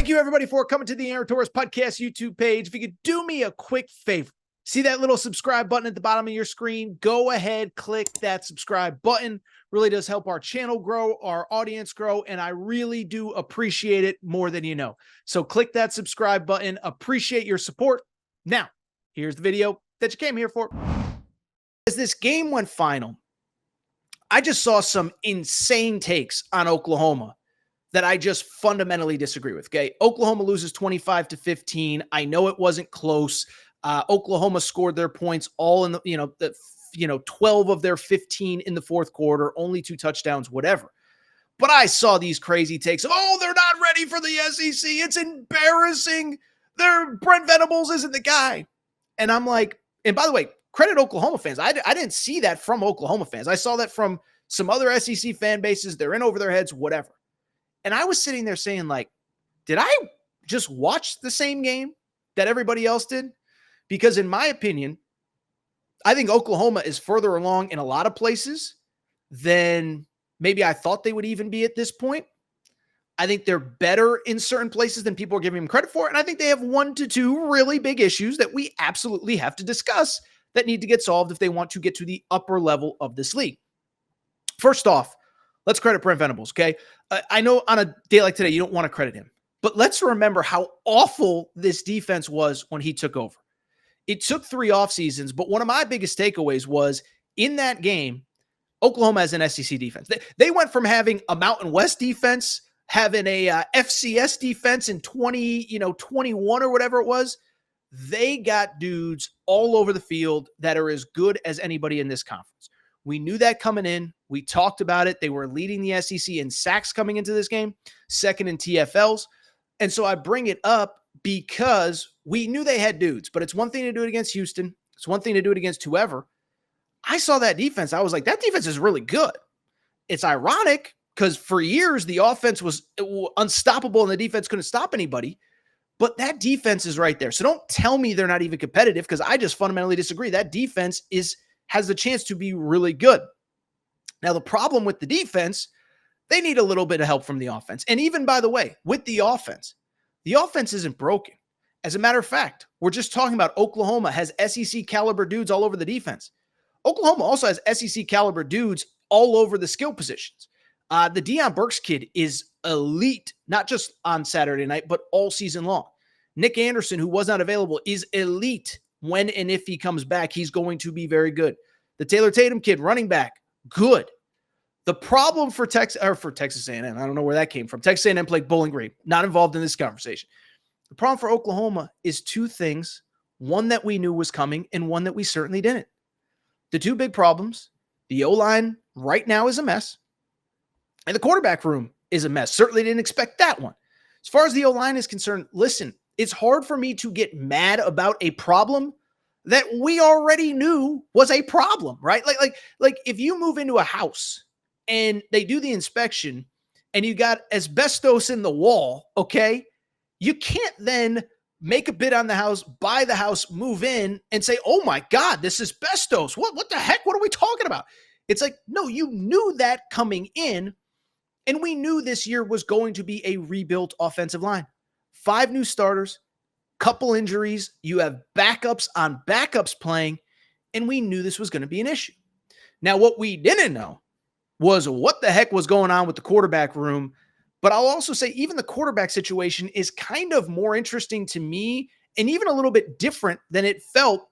Thank you, everybody, for coming to the Aaron Torres Podcast YouTube page. If you could do me a quick favor, see that little subscribe button at the bottom of your screen? Go ahead, click that subscribe button. Really does help our channel grow, our audience grow, and I really do appreciate it more than you know. So click that subscribe button. Appreciate your support. Now, here's the video that you came here for. As this game went final, I just saw some insane takes on Oklahoma that I just fundamentally disagree with. Okay. Oklahoma loses 25-15. I know it wasn't close. Oklahoma scored their points all in the, 12 of their 15 in the fourth quarter, only 2 touchdowns, whatever. But I saw these crazy takes. Oh, they're not ready for the SEC. It's embarrassing. Brent Venables isn't the guy. And I'm like, and by the way, credit Oklahoma fans. I didn't see that from Oklahoma fans. I saw that from some other SEC fan bases. They're in over their heads, whatever. And I was sitting there saying, like, did I just watch the same game that everybody else did? Because in my opinion, I think Oklahoma is further along in a lot of places than maybe I thought they would even be at this point. I think they're better in certain places than people are giving them credit for. And I think they have 1 to 2 really big issues that we absolutely have to discuss that need to get solved if they want to get to the upper level of this league. First off, let's credit Brent Venables, okay? I know on a day like today, you don't want to credit him. But let's remember how awful this defense was when he took over. It took 3 off seasons, but one of my biggest takeaways was in that game, Oklahoma has an SEC defense. They went from having a Mountain West defense, having a FCS defense in 21 or whatever it was. They got dudes all over the field that are as good as anybody in this conference. We knew that coming in. We talked about it. They were leading the SEC in sacks coming into this game, second in TFLs. And so I bring it up because we knew they had dudes, but it's one thing to do it against Houston. It's one thing to do it against whoever. I saw that defense. I was like, that defense is really good. It's ironic because for years the offense was unstoppable and the defense couldn't stop anybody. But that defense is right there. So don't tell me they're not even competitive because I just fundamentally disagree. That defense has the chance to be really good. Now, the problem with the defense, they need a little bit of help from the offense. And even, by the way, with the offense isn't broken. As a matter of fact, we're just talking about Oklahoma has SEC caliber dudes all over the defense. Oklahoma also has SEC caliber dudes all over the skill positions. The Deion Burks kid is elite, not just on Saturday night, but all season long. Nick Anderson, who was not available, is elite. When and if he comes back, he's going to be very good. The Taylor Tatum kid, running back, good. The problem for Texas A&M, I don't know where that came from. Texas A&M played Bowling Green, not involved in this conversation. The problem for Oklahoma is 2 things, one that we knew was coming and one that we certainly didn't. The 2 big problems, the O-line right now is a mess, and the quarterback room is a mess. Certainly didn't expect that one. As far as the O-line is concerned, listen, it's hard for me to get mad about a problem that we already knew was a problem, right? Like if you move into a house and they do the inspection and you got asbestos in the wall, okay, you can't then make a bid on the house, buy the house, move in and say, oh my God, this is asbestos. What the heck? What are we talking about? It's like, no, you knew that coming in, and we knew this year was going to be a rebuilt offensive line. 5 new starters, couple injuries. You have backups on backups playing, and we knew this was going to be an issue. Now, what we didn't know was what the heck was going on with the quarterback room. But I'll also say even the quarterback situation is kind of more interesting to me and even a little bit different than it felt,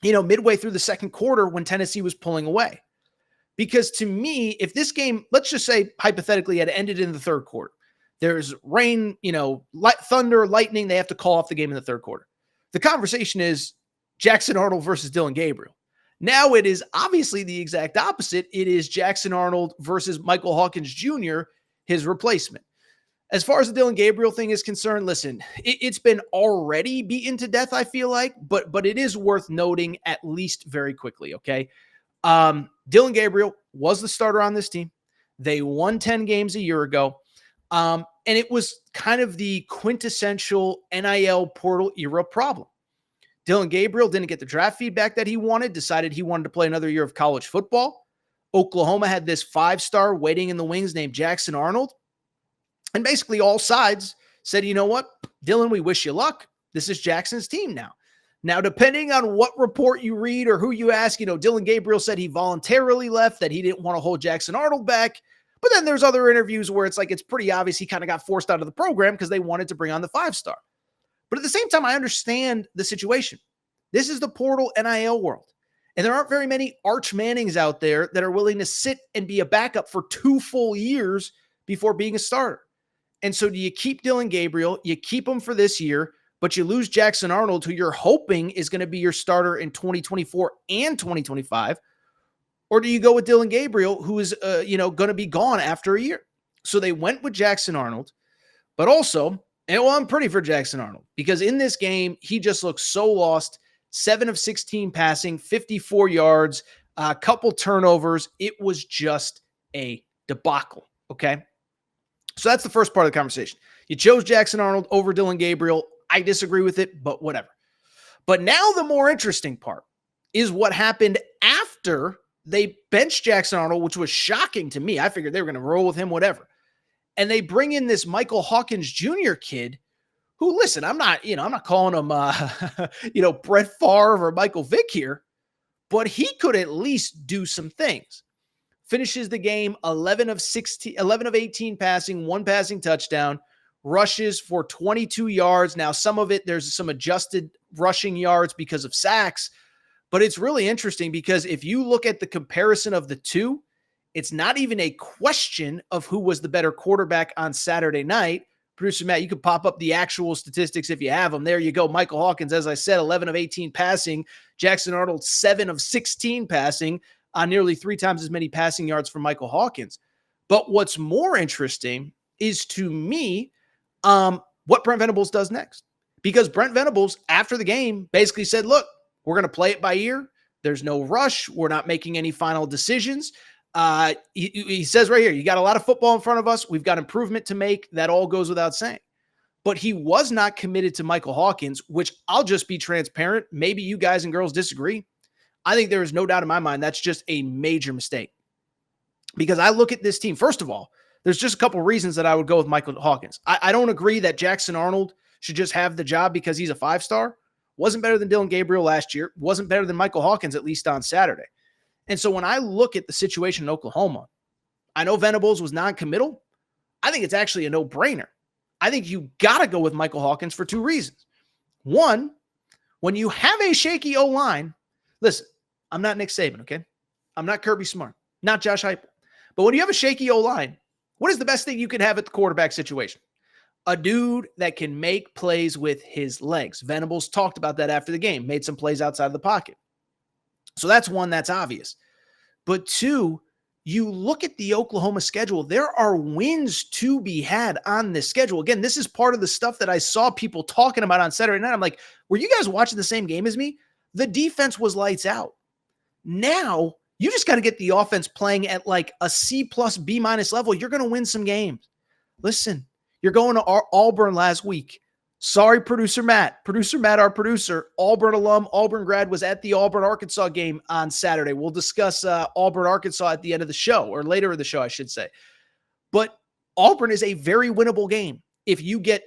midway through the second quarter when Tennessee was pulling away. Because to me, if this game, let's just say hypothetically, had ended in the third quarter, there's rain, thunder, lightning, they have to call off the game in the third quarter. The conversation is Jackson Arnold versus Dylan Gabriel. Now it is obviously the exact opposite. It is Jackson Arnold versus Michael Hawkins Jr., his replacement. As far as the Dylan Gabriel thing is concerned, listen, it's been already beaten to death, I feel like, but it is worth noting at least very quickly, okay? Dylan Gabriel was the starter on this team. They won 10 games a year ago. And it was kind of the quintessential NIL portal era problem. Dylan Gabriel didn't get the draft feedback that he wanted, decided he wanted to play another year of college football. Oklahoma had this 5-star waiting in the wings named Jackson Arnold. And basically all sides said, you know what, Dylan, we wish you luck. This is Jackson's team now. Now, depending on what report you read or who you ask, Dylan Gabriel said he voluntarily left, that he didn't want to hold Jackson Arnold back. But then there's other interviews where it's like, it's pretty obvious he kind of got forced out of the program because they wanted to bring on the 5-star. But at the same time, I understand the situation. This is the portal NIL world. And there aren't very many Arch Mannings out there that are willing to sit and be a backup for 2 full years before being a starter. And so do you keep Dylan Gabriel? You keep him for this year, but you lose Jackson Arnold, who you're hoping is going to be your starter in 2024 and 2025. Or do you go with Dylan Gabriel, who is, going to be gone after a year? So they went with Jackson Arnold, but also, I'm pretty for Jackson Arnold because in this game, he just looks so lost. 7 of 16 passing, 54 yards, a couple turnovers. It was just a debacle. Okay. So that's the first part of the conversation. You chose Jackson Arnold over Dylan Gabriel. I disagree with it, but whatever. But now the more interesting part is what happened after they benched Jackson Arnold, which was shocking to me. I figured they were going to roll with him, whatever. And they bring in this Michael Hawkins Jr. kid who, listen, I'm not calling him, Brett Favre or Michael Vick here, but he could at least do some things. Finishes the game 11 of 18 passing, 1 passing touchdown, rushes for 22 yards. Now, some of it, there's some adjusted rushing yards because of sacks, but it's really interesting because if you look at the comparison of the two, it's not even a question of who was the better quarterback on Saturday night. Producer Matt, you could pop up the actual statistics if you have them. There you go. Michael Hawkins, as I said, 11 of 18 passing. Jackson Arnold, 7 of 16 passing on nearly 3 times as many passing yards for Michael Hawkins. But what's more interesting is, to me, what Brent Venables does next. Because Brent Venables, after the game, basically said, look, we're going to play it by ear. There's no rush. We're not making any final decisions. He says right here, you got a lot of football in front of us. We've got improvement to make. That all goes without saying. But he was not committed to Michael Hawkins, which I'll just be transparent. Maybe you guys and girls disagree. I think there is no doubt in my mind that's just a major mistake. Because I look at this team, first of all, there's just a couple reasons that I would go with Michael Hawkins. I don't agree that Jackson Arnold should just have the job because he's a 5-star. Wasn't better than Dylan Gabriel last year. Wasn't better than Michael Hawkins, at least on Saturday. And so when I look at the situation in Oklahoma, I know Venables was non-committal. I think it's actually a no-brainer. I think you got to go with Michael Hawkins for 2 reasons. One, when you have a shaky O-line, listen, I'm not Nick Saban, okay? I'm not Kirby Smart, not Josh Heupel. But when you have a shaky O-line, what is the best thing you can have at the quarterback situation? A dude that can make plays with his legs. Venables talked about that after the game, made some plays outside of the pocket. So that's one, that's obvious. But 2, you look at the Oklahoma schedule, there are wins to be had on this schedule. Again, this is part of the stuff that I saw people talking about on Saturday night. I'm like, were you guys watching the same game as me? The defense was lights out. Now, you just got to get the offense playing at like a C plus B minus level. You're going to win some games. Listen, you're going to Auburn last week. Sorry, Producer Matt. Producer Matt, our producer, Auburn alum, Auburn grad, was at the Auburn-Arkansas game on Saturday. We'll discuss Auburn-Arkansas at the end of the show, or later in the show, I should say. But Auburn is a very winnable game if you get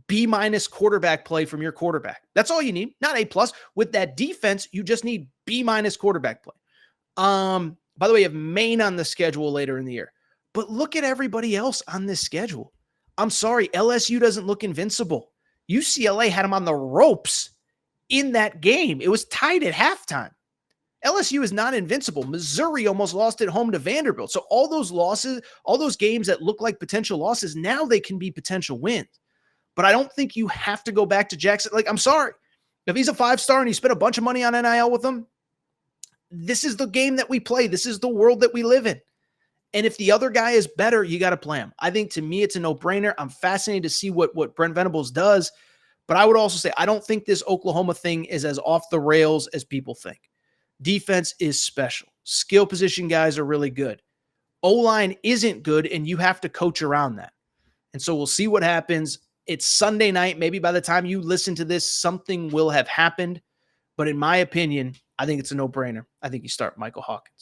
B-minus quarterback play from your quarterback. That's all you need, not A+. With that defense, you just need B-minus quarterback play. By the way, you have Maine on the schedule later in the year. But look at everybody else on this schedule. I'm sorry, LSU doesn't look invincible. UCLA had them on the ropes in that game. It was tied at halftime. LSU is not invincible. Missouri almost lost at home to Vanderbilt. So all those losses, all those games that look like potential losses, now they can be potential wins. But I don't think you have to go back to Jackson. Like, I'm sorry. If he's a 5-star and you spent a bunch of money on NIL with him, this is the game that we play. This is the world that we live in. And if the other guy is better, you got to play him. I think, to me, it's a no-brainer. I'm fascinated to see what Brent Venables does. But I would also say I don't think this Oklahoma thing is as off the rails as people think. Defense is special. Skill position guys are really good. O-line isn't good, and you have to coach around that. And so we'll see what happens. It's Sunday night. Maybe by the time you listen to this, something will have happened. But in my opinion, I think it's a no-brainer. I think you start Michael Hawkins.